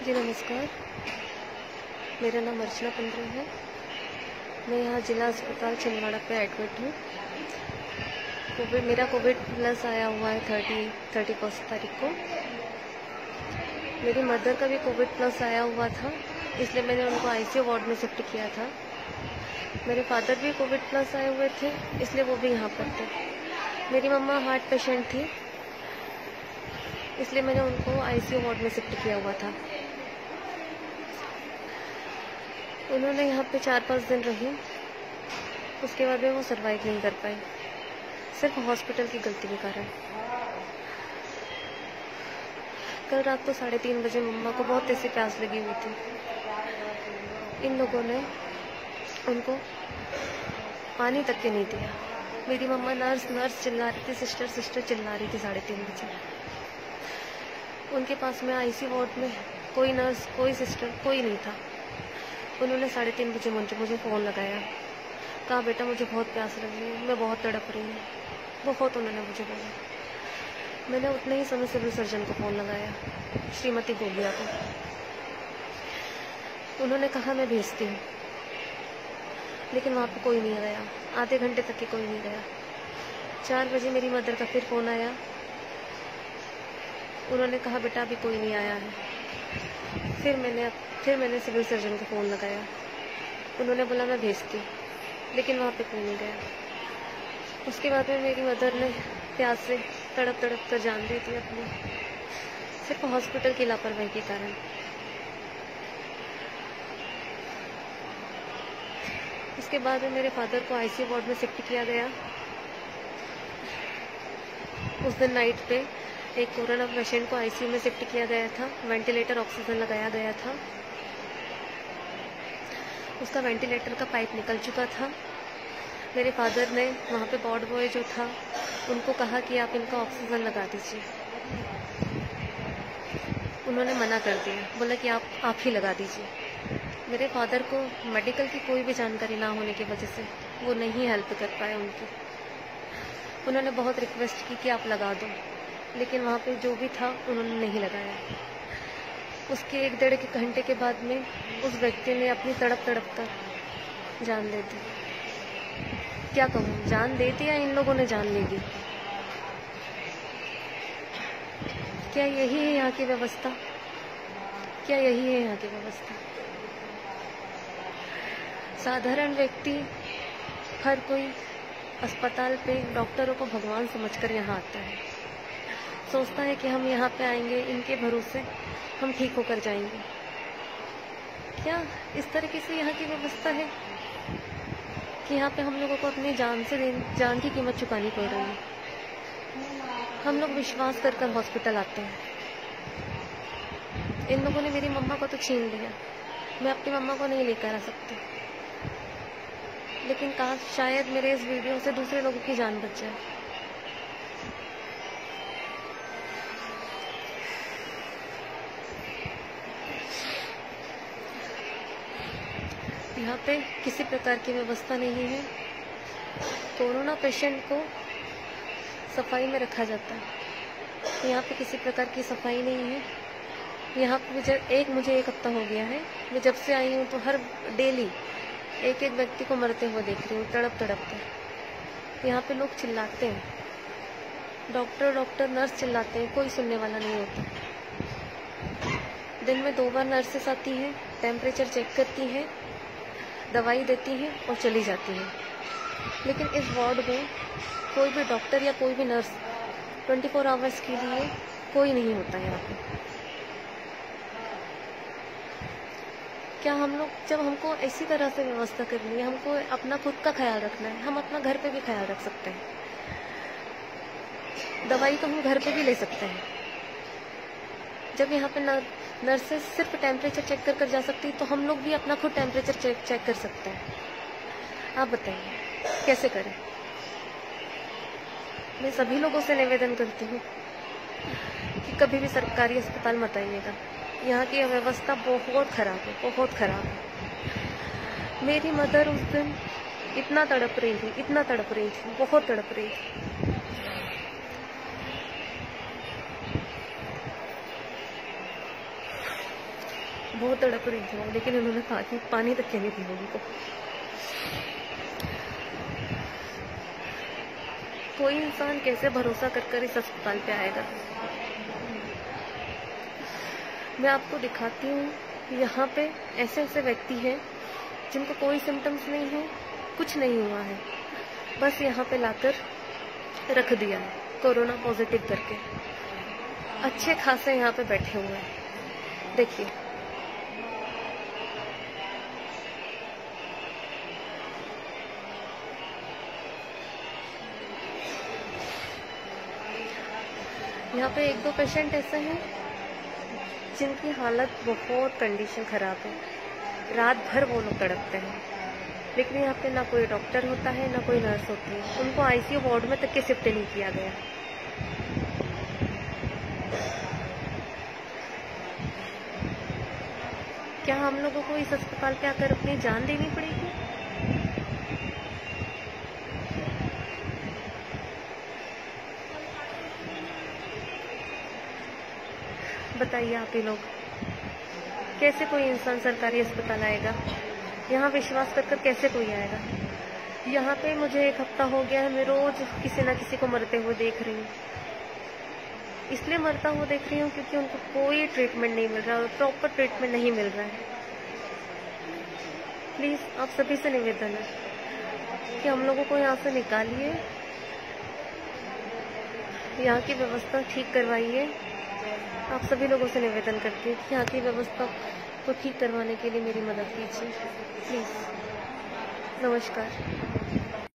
जी नमस्कार, मेरा नाम अर्चना पंद्रा है। मैं यहाँ जिला अस्पताल छिंदवाड़ा पे एडमिट हूँ। मेरा कोविड प्लस आया हुआ है 31 तारीख को। मेरी मदर का भी कोविड प्लस आया हुआ था, इसलिए मैंने उनको आईसीयू वार्ड में शिफ्ट किया था। मेरे फादर भी कोविड प्लस आए हुए थे, इसलिए वो भी यहाँ पर थे। मेरी मम्मा हार्ट पेशेंट थी, इसलिए मैंने उनको आईसीयू वार्ड में शिफ्ट किया हुआ था। उन्होंने यहाँ पे 4-5 दिन रही, उसके बाद में वो सर्वाइव नहीं कर पाई, सिर्फ हॉस्पिटल की गलती के कारण। कल रात को 3:30 बजे मम्मा को बहुत ऐसी प्यास लगी हुई थी। इन लोगों ने उनको पानी तक के नहीं दिया। मेरी मम्मा नर्स चिल्ला रही थी, सिस्टर चिल्ला रही थी 3:30 बजे। उनके पास में आईसीयू वार्ड में कोई नर्स, कोई सिस्टर, कोई नहीं था। उन्होंने 3:30 बजे मुझे फ़ोन लगाया, कहा बेटा मुझे बहुत प्यास लग रही है, मैं बहुत तड़प रही हूँ, बहुत उन्होंने मुझे बोला। मैंने उतने ही समय सिविल सर्जन को फ़ोन लगाया, श्रीमती गोलिया को। उन्होंने कहा मैं भेजती हूँ, लेकिन वहाँ पे कोई नहीं गया। आधे घंटे तक के कोई नहीं गया। 4 बजे मेरी मदर का फिर फ़ोन आया, उन्होंने कहा बेटा अभी कोई नहीं आया है। फिर मैंने सिविल सर्जन को फ़ोन लगाया, उन्होंने बोला मैं भेजती, लेकिन वहाँ पे कोई नहीं गया। उसके बाद में मेरी मदर ने प्यास से तड़प कर जान दी थी अपनी, सिर्फ हॉस्पिटल की लापरवाही के कारण। उसके बाद में मेरे फादर को आईसीयू वार्ड में शिफ्ट किया गया। उस दिन नाइट पे एक कोरोना पेशेंट को आईसीयू में शिफ्ट किया गया था, वेंटिलेटर ऑक्सीजन लगाया गया था। उसका वेंटिलेटर का पाइप निकल चुका था। मेरे फादर ने वहाँ पे वार्ड बॉय जो था उनको कहा कि आप इनका ऑक्सीजन लगा दीजिए। उन्होंने मना कर दिया, बोला कि आप ही लगा दीजिए। मेरे फादर को मेडिकल की कोई भी जानकारी ना होने की वजह से वो नहीं हेल्प कर पाए उनकी। उन्होंने बहुत रिक्वेस्ट की कि आप लगा दो, लेकिन वहाँ पे जो भी था उन्होंने नहीं लगाया। उसके 1-1.5 घंटे के बाद में उस व्यक्ति ने अपनी तड़प कर जान दे दी। क्या कहूँ, जान दे दी या इन लोगों ने जान ले ली? क्या यही है यहाँ की व्यवस्था? क्या यही है यहाँ की व्यवस्था? साधारण व्यक्ति, हर कोई अस्पताल पे डॉक्टरों को भगवान समझकर यहाँ आता है, सोचता है कि हम यहाँ पे आएंगे, इनके भरोसे हम ठीक होकर जाएंगे। क्या इस तरीके से यहाँ की व्यवस्था है कि यहाँ पे हम लोगों को अपनी जान की कीमत चुकानी पड़ रही है? हम लोग विश्वास कर हॉस्पिटल आते हैं। इन लोगों ने मेरी मम्मा को तो छीन लिया, मैं अपनी मम्मा को नहीं लेकर आ सकती, लेकिन काश शायद मेरे इस वीडियो से दूसरे लोगों की जान बच जाए। यहाँ पे किसी प्रकार की व्यवस्था नहीं है। कोरोना पेशेंट को सफाई में रखा जाता है, यहाँ पे किसी प्रकार की सफाई नहीं है। यहाँ पे मुझे 1 हफ्ता हो गया है, मैं जब से आई हूँ तो हर डेली एक व्यक्ति को मरते हुए देख रही हूँ, तड़प कर। यहाँ पे लोग चिल्लाते हैं, डॉक्टर नर्स चिल्लाते हैं, कोई सुनने वाला नहीं होता। दिन में 2 बार नर्सेस आती हैं, टेम्परेचर चेक करती हैं, दवाई देती हैं और चली जाती हैं। लेकिन इस वार्ड में कोई भी डॉक्टर या कोई भी नर्स 24 आवर्स के लिए कोई नहीं होता यहाँ पे। क्या हम लोग, जब हमको ऐसी तरह से व्यवस्था करनी है, हमको अपना खुद का ख्याल रखना है, हम अपना घर पे भी ख्याल रख सकते हैं। दवाई तो हम घर पे भी ले सकते हैं। जब यहाँ पे नर्सेस सिर्फ टेम्परेचर चेक कर जा सकती, तो हम लोग भी अपना खुद टेम्परेचर चेक कर सकते हैं। आप बताइए कैसे करें? मैं सभी लोगों से निवेदन करती हूँ कि कभी भी सरकारी अस्पताल मत आइएगा। यहाँ की व्यवस्था बहुत खराब है, बहुत खराब है। मेरी मदर उस दिन इतना तड़प रही थी, बहुत तड़प रही थी। बहुत तड़प रही थी वो, लेकिन उन्होंने कहा कि पानी तक के नहीं पीने को। कोई इंसान कैसे भरोसा कर इस अस्पताल पे आएगा। मैं आपको दिखाती हूँ, यहाँ पे ऐसे ऐसे व्यक्ति हैं जिनको कोई सिम्टम्स नहीं है, कुछ नहीं हुआ है, बस यहाँ पे लाकर रख दिया है कोरोना पॉजिटिव करके। अच्छे खासे यहाँ पे बैठे हुए हैं, देखिए। यहाँ पे 1-2 पेशेंट ऐसे हैं जिनकी हालत बहुत कंडीशन खराब है, रात भर वो लोग तड़पते हैं, लेकिन यहाँ पे ना कोई डॉक्टर होता है ना कोई नर्स होती है। उनको आईसीयू वार्ड में तक के शिफ्ट नहीं किया गया। क्या हम लोगों को इस अस्पताल पे आकर अपनी जान देनी पड़ेगी? बताइए आप ही लोग, कैसे कोई इंसान सरकारी अस्पताल आएगा? यहाँ विश्वास कर कैसे कोई आएगा? यहाँ पे मुझे 1 हफ्ता हो गया है, मैं रोज किसी न किसी को मरते हुए देख रही हूँ। इसलिए मरता हुआ देख रही हूँ क्योंकि उनको कोई ट्रीटमेंट नहीं मिल रहा है, प्रॉपर ट्रीटमेंट नहीं मिल रहा है। प्लीज आप सभी से निवेदन है कि हम लोगों को यहाँ से निकालिए, यहाँ की व्यवस्था ठीक करवाइए। आप सभी लोगों से निवेदन करती हूँ कि यहाँ की व्यवस्था को ठीक करवाने के लिए मेरी मदद कीजिए प्लीज। नमस्कार।